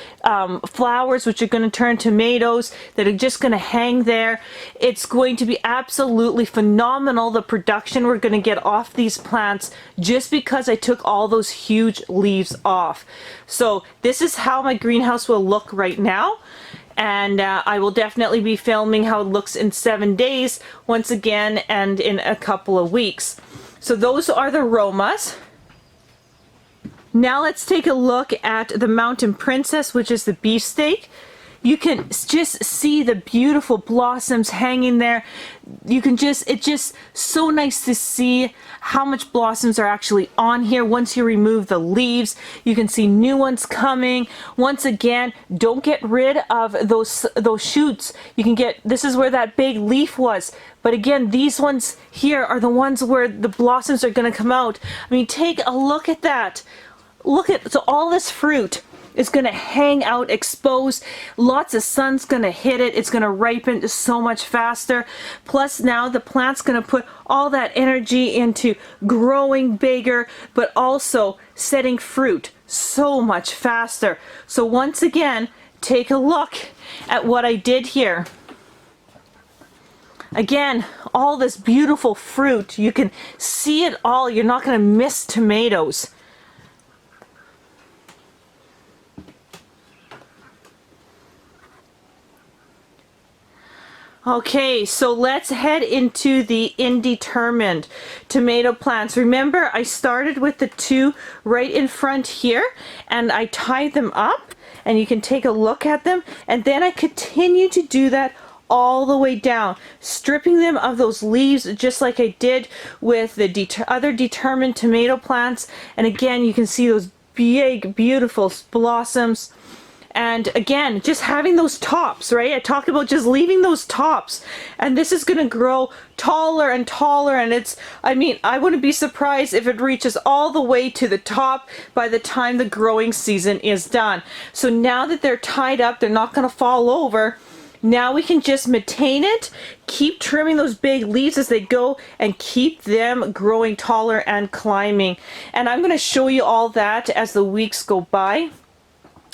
flowers, which are going to turn tomatoes that are just going to hang there. It's going to be absolutely phenomenal, the production we're going to get off these plants, just because I took all those huge leaves off. So this is how my greenhouse will look right now. And I will definitely be filming how it looks in 7 days once again, and in a couple of weeks. So those are the Romas. Now let's take a look at the Mountain Princess, which is the beefsteak. You can just see the beautiful blossoms hanging there. You can just, it's just so nice to see how much blossoms are actually on here. Once you remove the leaves, you can see new ones coming. Once again, don't get rid of those shoots. You can get, this is where that big leaf was. But again, these ones here are the ones where the blossoms are going to come out. I mean, take a look at that. Look at, so all this fruit is going to hang out exposed. Lots of sun's going to hit it. It's going to ripen so much faster. Plus now the plant's going to put all that energy into growing bigger, but also setting fruit so much faster. So once again, take a look at what I did here. Again, all this beautiful fruit. You can see it all. You're not going to miss tomatoes. Okay, so let's head into the indeterminate tomato plants. Remember, I started with the two right in front here, and I tied them up, and you can take a look at them, and then I continue to do that all the way down, stripping them of those leaves just like I did with the other determined tomato plants. And again, you can see those big, beautiful blossoms. And again, just having those tops, right? I talked about just leaving those tops, and this is going to grow taller and taller, and it's, I mean, I wouldn't be surprised if it reaches all the way to the top by the time the growing season is done. So now that they're tied up, they're not going to fall over. Now we can just maintain it, keep trimming those big leaves as they go, and keep them growing taller and climbing. And I'm going to show you all that as the weeks go by.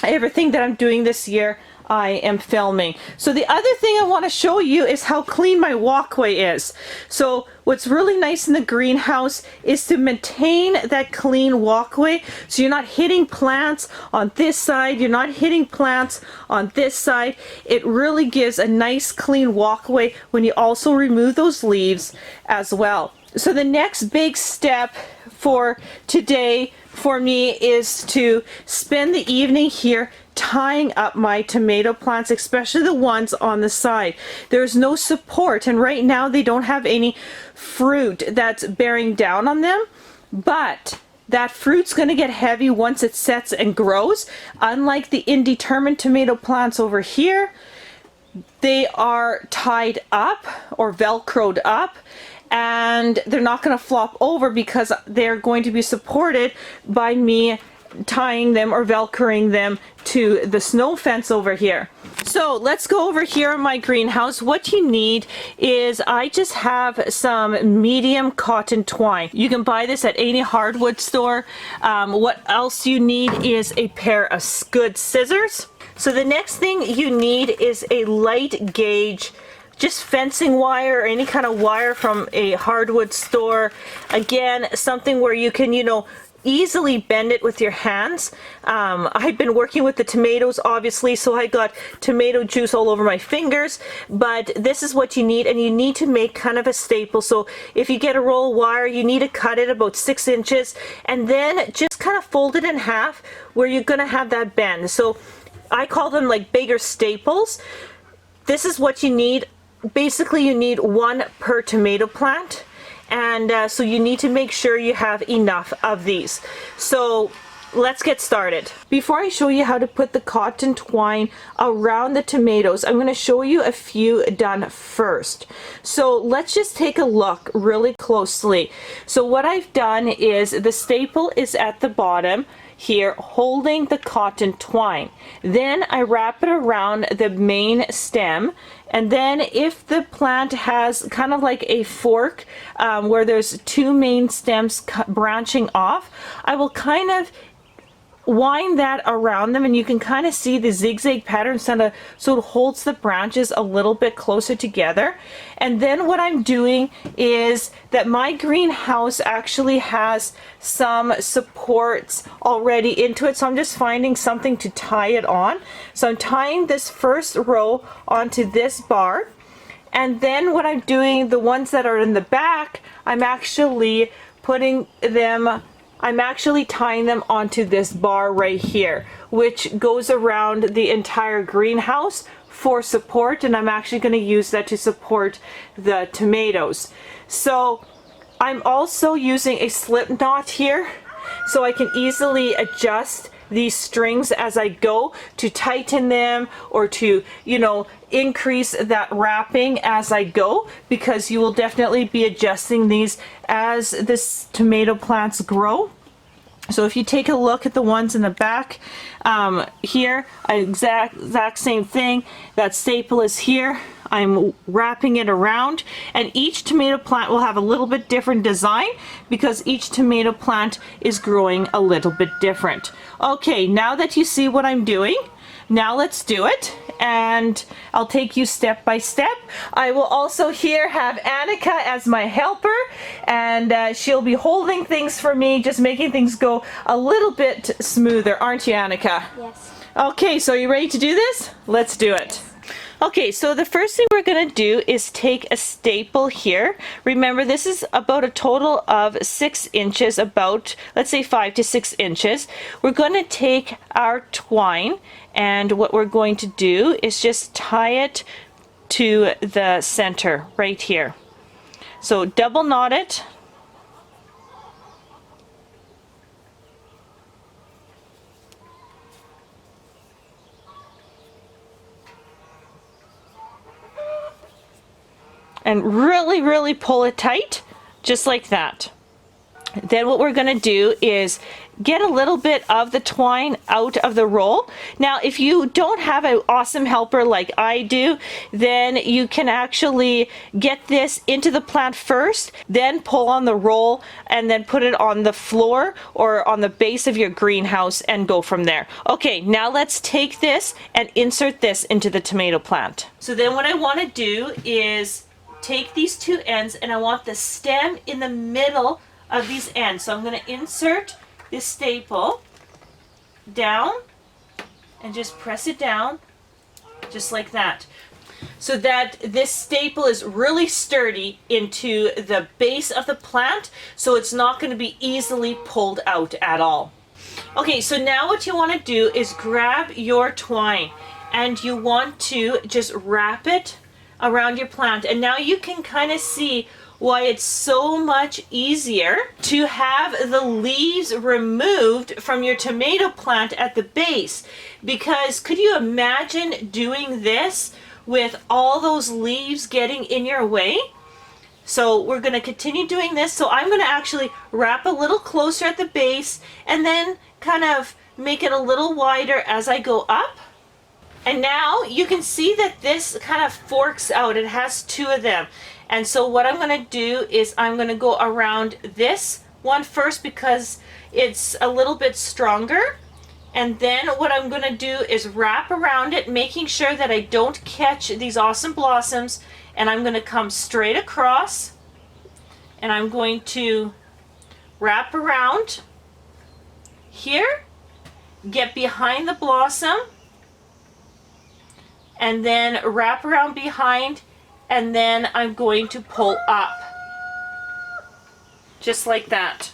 Everything that I'm doing this year, I am filming. So the other thing I want to show you is how clean my walkway is. So what's really nice in the greenhouse is to maintain that clean walkway, so you're not hitting plants on this side, you're not hitting plants on this side. It really gives a nice clean walkway when you also remove those leaves as well. So the next big step for today for me is to spend the evening here tying up my tomato plants, especially the ones on the side. There's no support, and right now they don't have any fruit that's bearing down on them, but that fruit's going to get heavy once it sets and grows. Unlike the indeterminate tomato plants over here, they are tied up or velcroed up, and they're not going to flop over because they're going to be supported by me tying them or velcroing them to the snow fence over here. So let's go over here in my greenhouse. What you need is, I just have some medium cotton twine. You can buy this at any hardwood store. What else you need is a pair of good scissors. So the next thing you need is a light gauge, just fencing wire or any kind of wire from a hardwood store. Again, something where you can, you know, easily bend it with your hands. I've been working with the tomatoes, obviously, so I got tomato juice all over my fingers, but this is what you need, and you need to make kind of a staple. So if you get a roll of wire, you need to cut it about 6 inches, and then just kind of fold it in half where you're going to have that bend. So I call them like bigger staples. This is what you need. Basically, you need one per tomato plant, and so you need to make sure you have enough of these. So let's get started. Before I show you how to put the cotton twine around the tomatoes, I'm going to show you a few done first. So let's just take a look really closely. So what I've done is, the staple is at the bottom. here holding the cotton twine. Then I wrap it around the main stem, and then if the plant has kind of like a fork where there's two main stems branching off, I will kind of wind that around them, and you can kind of see the zigzag pattern so it holds the branches a little bit closer together. And then what I'm doing is that my greenhouse actually has some supports already into it, so I'm just finding something to tie it on. So I'm tying this first row onto this bar, and then what I'm doing, the ones that are in the back, I'm actually tying them onto this bar right here, which goes around the entire greenhouse for support, and I'm actually going to use that to support the tomatoes. So I'm also using a slip knot here, so I can easily adjust these strings as I go to tighten them or to, you know, increase that wrapping as I go, because you will definitely be adjusting these as this tomato plants grow. So if you take a look at the ones in the back here, exact same thing. That staple is here. I'm wrapping it around, and each tomato plant will have a little bit different design because each tomato plant is growing a little bit different. Okay, now that you see what I'm doing, now let's do it, and I'll take you step by step. I will also here have Annika as my helper, and she'll be holding things for me, just making things go a little bit smoother, aren't you, Annika? Yes. Okay, so are you ready to do this? Let's do it. Okay, so the first thing we're going to do is take a staple here. Remember, this is about a total of 6 inches, about, let's say 5 to 6 inches. We're going to take our twine, and what we're going to do is just tie it to the center right here. So double knot it. And really pull it tight, just like that. Then what we're going to do is get a little bit of the twine out of the roll. Now, if you don't have an awesome helper like I do, then you can actually get this into the plant first, then pull on the roll, and then put it on the floor or on the base of your greenhouse and go from there. Okay, now let's take this and insert this into the tomato plant. So then what I want to do is take these two ends, and I want the stem in the middle of these ends. So I'm going to insert this staple down and just press it down just like that, so that this staple is really sturdy into the base of the plant, so it's not going to be easily pulled out at all. Okay, so now what you want to do is grab your twine, and you want to just wrap it around your plant. And now you can kind of see why it's so much easier to have the leaves removed from your tomato plant at the base. Because could you imagine doing this with all those leaves getting in your way? So we're going to continue doing this. So I'm going to actually wrap a little closer at the base, and then kind of make it a little wider as I go up. And now you can see that this kind of forks out. It has two of them. And so what I'm going to do is I'm going to go around this one first because it's a little bit stronger. And then what I'm going to do is wrap around it, making sure that I don't catch these awesome blossoms. And I'm going to come straight across, and I'm going to wrap around here, get behind the blossom, and then wrap around behind, and then I'm going to pull up just like that.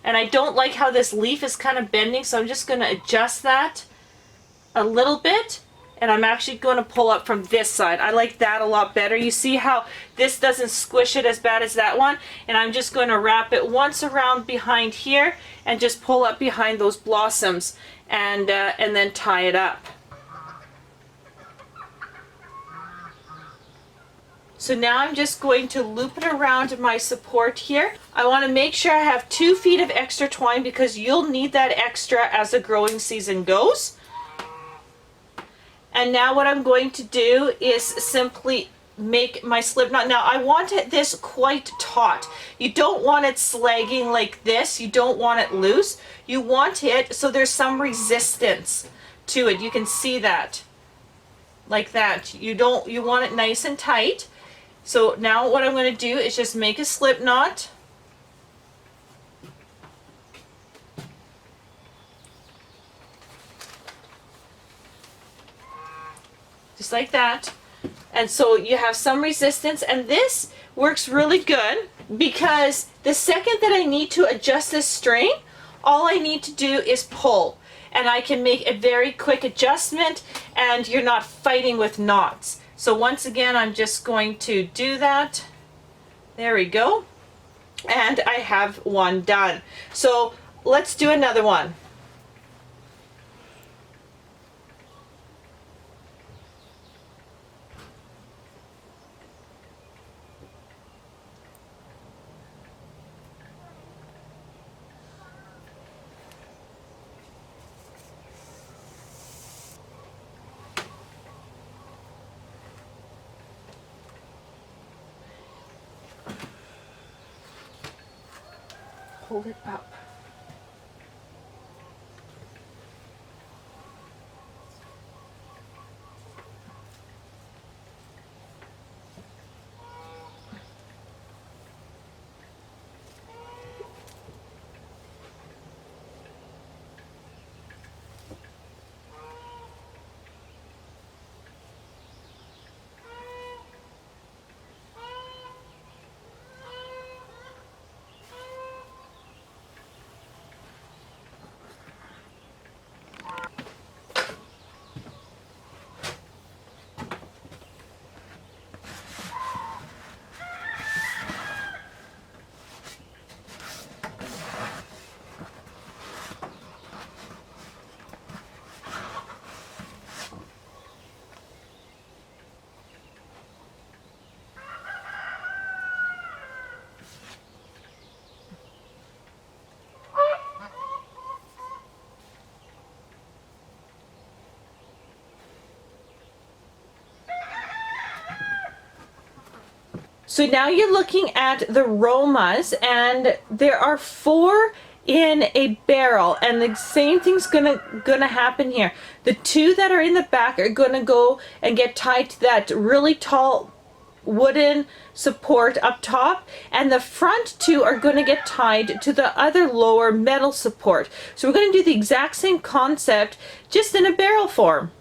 And I don't like how this leaf is kind of bending, so I'm just going to adjust that a little bit, and I'm actually going to pull up from this side. I like that a lot better. You see how this doesn't squish it as bad as that one? And I'm just going to wrap it once around behind here and just pull up behind those blossoms, and then tie it up. So now I'm just going to loop it around my support here. I want to make sure I have 2 feet of extra twine because you'll need that extra as the growing season goes. And now what I'm going to do is simply make my slip knot. Now I want this quite taut. You don't want it slagging like this. You don't want it loose. You want it so there's some resistance to it. You can see that like that. You want it nice and tight. So now what I'm going to do is just make a slip knot. Just like that. And so you have some resistance, and this works really good because the second that I need to adjust this string, all I need to do is pull, and I can make a very quick adjustment and you're not fighting with knots. So once again, I'm just going to do that. There we go. And I have one done. So let's do another one. Hold it up. So now you're looking at the Romas, and there are 4 in a barrel, and the same thing's gonna happen here. The 2 that are in the back are gonna go and get tied to that really tall wooden support up top, and the front 2 are going to get tied to the other lower metal support. So we're going to do the exact same concept, just in a barrel form.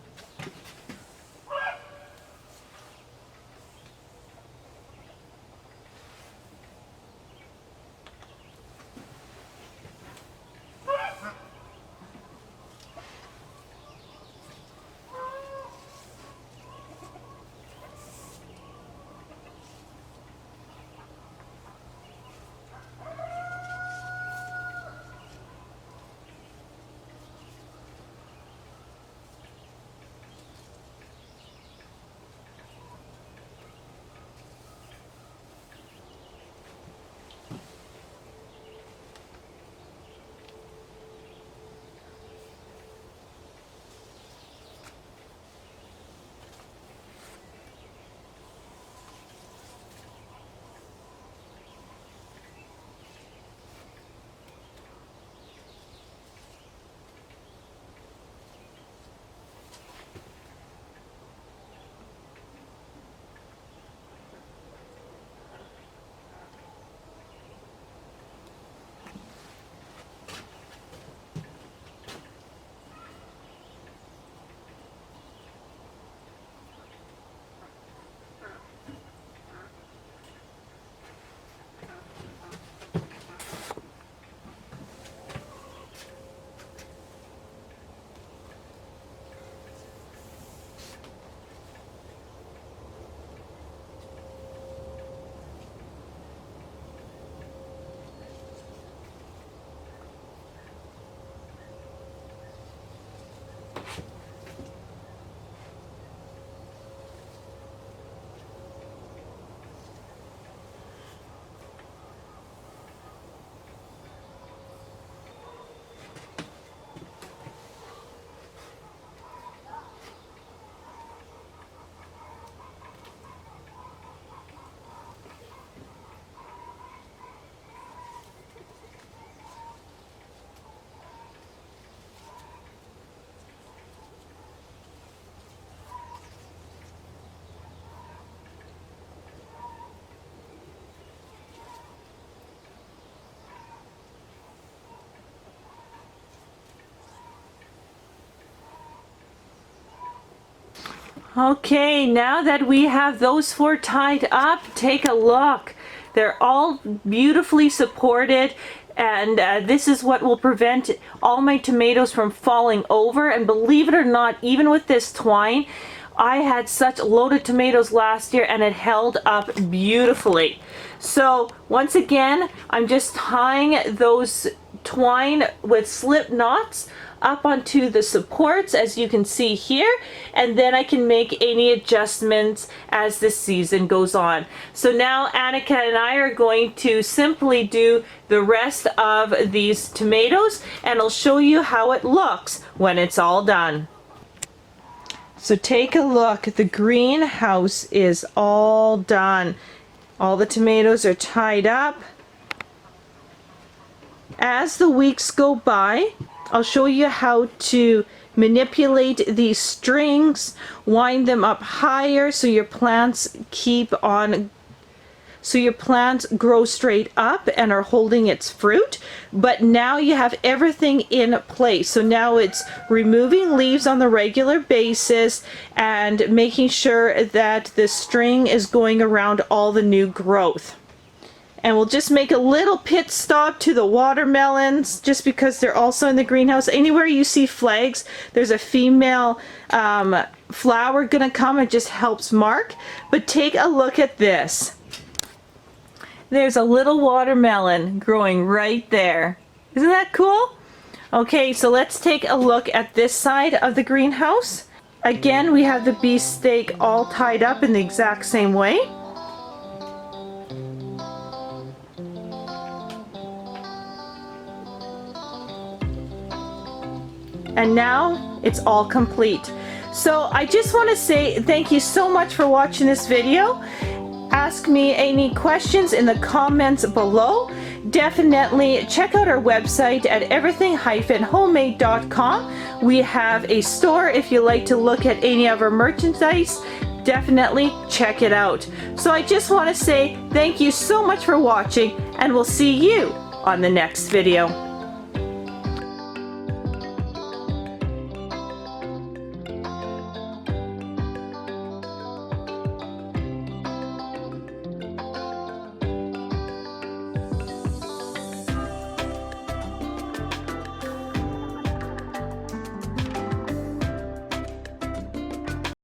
Okay, now that we have those 4 tied up, take a look. They're all beautifully supported, and this is what will prevent all my tomatoes from falling over. And believe it or not, even with this twine, I had such loaded tomatoes last year and it held up beautifully. So once again, I'm just tying those twine with slip knots up onto the supports, as you can see here, and then I can make any adjustments as the season goes on. So now Annika and I are going to simply do the rest of these tomatoes, and I'll show you how it looks when it's all done. So take a look, the greenhouse is all done. All the tomatoes are tied up. As the weeks go by, I'll show you how to manipulate these strings, wind them up higher so your plants grow straight up and are holding its fruit. But now you have everything in place. So now it's removing leaves on the regular basis and making sure that the string is going around all the new growth. And we'll just make a little pit stop to the watermelons just because they're also in the greenhouse. Anywhere you see flags, there's a female flower gonna come. It just helps mark. But take a look at this. There's a little watermelon growing right there. Isn't that cool? Okay, so let's take a look at this side of the greenhouse. Again, we have the beefsteak all tied up in the exact same way. And now it's all complete. So I just want to say thank you so much for watching this video. Ask me any questions in the comments below. Definitely check out our website at everything-homemade.com. We have a store if you like to look at any of our merchandise. Definitely check it out. So I just want to say thank you so much for watching, and we'll see you on the next video.